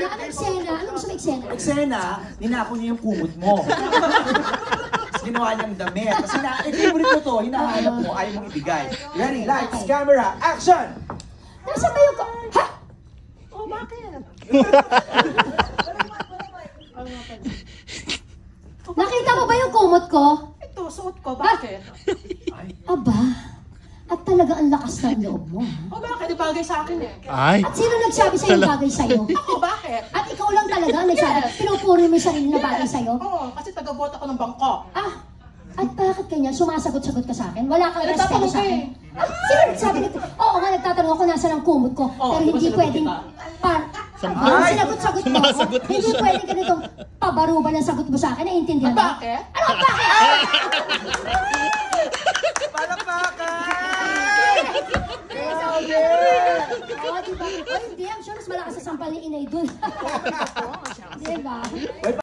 Anong eksena? Anong gusto mo eksena? Eksena, ninapon niya yung kumot mo. Tapos ginawa niyang damit. Kasi favorite ko to, hinahanap mo, ayaw mong ibigay. Ready, lights, camera, action! Nasa ba yung... Ha? Oh, bakit? Nakita mo ba yung kumot ko? Ito, suot ko. Bakit? Aba, at talaga ang lakas ng loob mo. Oh, bakit? Ibagay sa akin eh. Ay. At sino nagsabi sa'yo bagay sa'yo? Ako, bakit? At ikaw lang talaga ang nagsabi, pinupuri mo yung sarili na bagay sa'yo? Oo, kasi taga-bot ako ng bangko. Ah, at bakit kanya sumasagot-sagot ka sa akin? Wala kang respeto Nagtatanong sa ka akin. eh. Ah, sino nagsabi nito? Oo nga, nagtatanong ako nasa ng kumot ko. Oo, Pero di ba hindi sinagot pwedeng kita? Yung sinagot-sagot mo ako, Sumasagot mo hindi siya. pwedeng ganitong pabaruban ang sagot mo sa akin. Naiintindihan At mo? bakit? Ano bakit? Oo, diba? O hindi, I'm sure mas malakas sa sampal ni Inay dun. Diba?